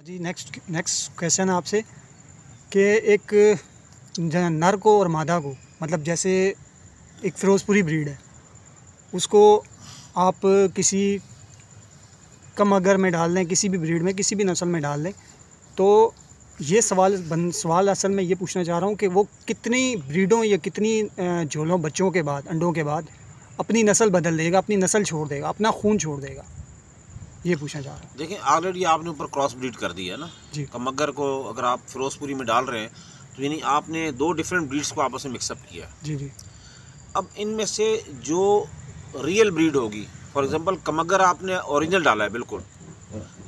जी next question है आपसे कि एक नर को और मादा को, मतलब जैसे एक फ़िरोज़पुरी ब्रीड है, उसको आप किसी कमअगर में डाल दें, किसी भी ब्रीड में, किसी भी नस्ल में डाल दें, तो ये सवाल असल में ये पूछना चाह रहा हूँ कि वो कितनी ब्रीडों या कितनी झोलों बच्चों के बाद, अंडों के बाद अपनी नस्ल बदल देगा, अपनी नस्ल छोड़ देगा, अपना खून छोड़ देगा, ये पूछना चाह रहा हूँ। देखिए, ऑलरेडी आपने ऊपर क्रॉस ब्रीड कर दी है ना जी। कमगर को अगर आप फ़िरोज़पुरी में डाल रहे हैं तो यानी आपने 2 डिफरेंट ब्रीड्स को आपस में मिक्सअप किया। जी जी। अब इनमें से जो रियल ब्रीड होगी, फॉर एग्जांपल कमगर आपने ओरिजिनल डाला है बिल्कुल,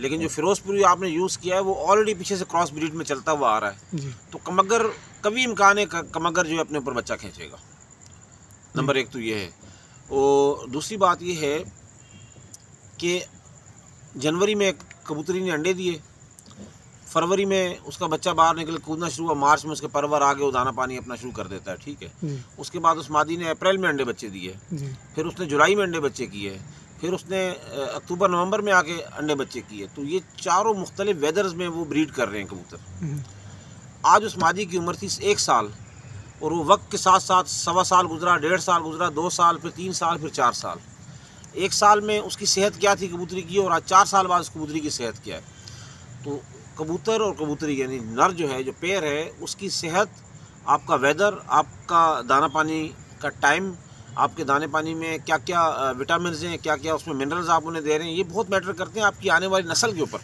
लेकिन जो फ़िरोज़पुरी आपने यूज़ किया है वो ऑलरेडी पीछे से क्रॉस ब्रीड में चलता हुआ आ रहा है। जी। तो कमगर कभी इम्कान है कमगर जो है अपने ऊपर बच्चा खींचेगा। नंबर 1 तो ये है। और दूसरी बात ये है कि जनवरी में कबूतरी ने अंडे दिए, फरवरी में उसका बच्चा बाहर निकल कूदना शुरू हुआ, मार्च में उसके परवर आगे वो दाना पानी अपना शुरू कर देता है, ठीक है। उसके बाद उस मादी ने अप्रैल में अंडे बच्चे दिए, फिर उसने जुलाई में अंडे बच्चे किए, फिर उसने अक्टूबर नवंबर में आके अंडे बच्चे किए। तो ये चारों मुख्तलिफ वेदर्स में वो ब्रीड कर रहे हैं कबूतर। आज उस मादी की उम्र थी 1 साल और वो वक्त के साथ साथ 1.25 साल गुजरा, 1.5 साल गुजरा, 2 साल, फिर 3 साल, फिर 4 साल। 1 साल में उसकी सेहत क्या थी कबूतरी की, और आज 4 साल बाद उस कबूतरी की सेहत क्या है। तो कबूतर और कबूतरी यानी नर जो है, जो पेयर है, उसकी सेहत, आपका वेदर, आपका दाना पानी का टाइम, आपके दाने पानी में क्या क्या विटामिन हैं, क्या क्या उसमें मिनरल्स आप उन्हें दे रहे हैं, ये बहुत मैटर करते हैं आपकी आने वाली नस्ल के ऊपर।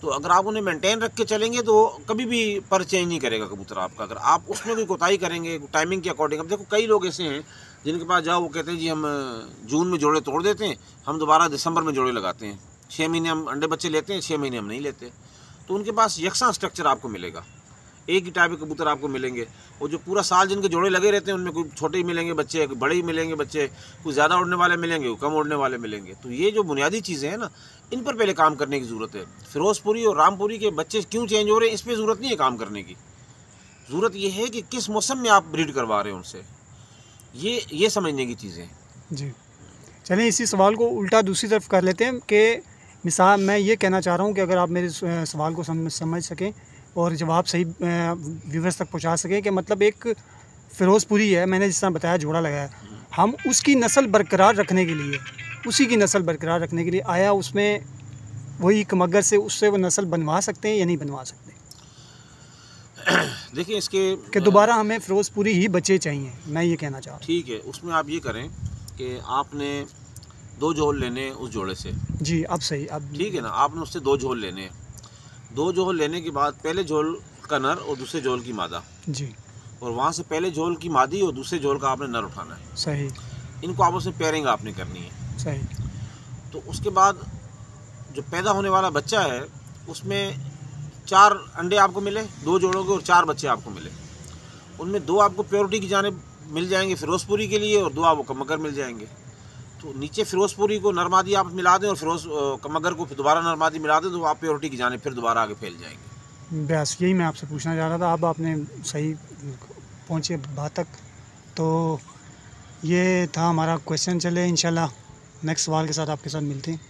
तो अगर आप उन्हें मेंटेन रख के चलेंगे तो कभी भी पर चेंज नहीं करेगा कबूतर आपका। अगर आप उसमें कोई कोताही करेंगे टाइमिंग के अकॉर्डिंग, अब देखो कई लोग ऐसे हैं जिनके पास जाओ वो कहते हैं जी हम जून में जोड़े तोड़ देते हैं, हम दोबारा दिसंबर में जोड़े लगाते हैं, 6 महीने हम अंडे बच्चे लेते हैं, 6 महीने हम नहीं लेते। तो उनके पास यकसा स्ट्रक्चर आपको मिलेगा, एक ही टाइप के कबूतर आपको मिलेंगे। और जो पूरा साल जिनके जोड़े लगे रहते हैं उनमें कोई छोटे ही मिलेंगे बच्चे, कोई बड़े ही मिलेंगे बच्चे, कुछ ज़्यादा उड़ने वाले मिलेंगे, कोई कम उड़ने वाले मिलेंगे। तो ये जो बुनियादी चीज़ें हैं ना, इन पर पहले काम करने की ज़रूरत है। फ़िरोज़पुरी और रामपुरी के बच्चे क्यों चेंज हो रहे हैं, इस पर ज़रूरत नहीं है काम करने की। ज़रूरत ये है कि किस मौसम में आप ब्रीड करवा रहे हैं उनसे, ये समझने की चीज़ें हैं। जी। चलिए इसी सवाल को उल्टा दूसरी तरफ कर लेते हैं कि मिसाल मैं ये कहना चाह रहा हूँ कि अगर आप मेरे सवाल को समझ सकें और जवाब सही व्यूअर्स तक पहुँचा सकें कि मतलब एक फ़िरोज़पुरी है, मैंने जिस तरह बताया जोड़ा लगाया, हम उसकी नस्ल बरकरार रखने के लिए, उसी की नस्ल बरकरार रखने के लिए आया उसमें वही कमगर से उससे वो नस्ल बनवा सकते हैं या नहीं बनवा सकते? देखिए इसके कि दोबारा हमें फ़िरोज़पुरी ही बच्चे चाहिए, मैं ये कहना चाह रहा हूँ। ठीक है, उसमें आप ये करें कि आपने 2 झोल लेने हैं उस जोड़े से। जी, अब सही, अब ठीक है ना, आपने उससे 2 झोल लेने हैं। 2 झोल लेने के बाद पहले झोल का नर और दूसरे झोल की मादा जी, और वहाँ से पहले झोल की मादी और दूसरे झोल का आपने नर उठाना है। सही इनको आपस में पेयरिंग आपने करनी है। सही। तो उसके बाद जो पैदा होने वाला बच्चा है उसमें 4 अंडे आपको मिले, 2 जोड़ों के, और 4 बच्चे आपको मिले। उनमें 2 आपको प्योरिटी की जानिब मिल जाएंगे फ़िरोज़पुरी के लिए और 2 आपको कमगर मिल जाएंगे। तो नीचे फ़िरोज़पुरी को नरमादी आप मिला दें और कमगर को फिर दोबारा नरमादी मिला दें, तो आप प्योरिटी की जानिब फिर दोबारा आगे फैल जाएंगे। बस यही मैं आपसे पूछना चाह रहा था, अब आपने सही पहुँचे बात तक। तो ये था हमारा क्वेश्चन। चले इंशाल्लाह नेक्स्ट सवाल के साथ आपके साथ मिलते हैं।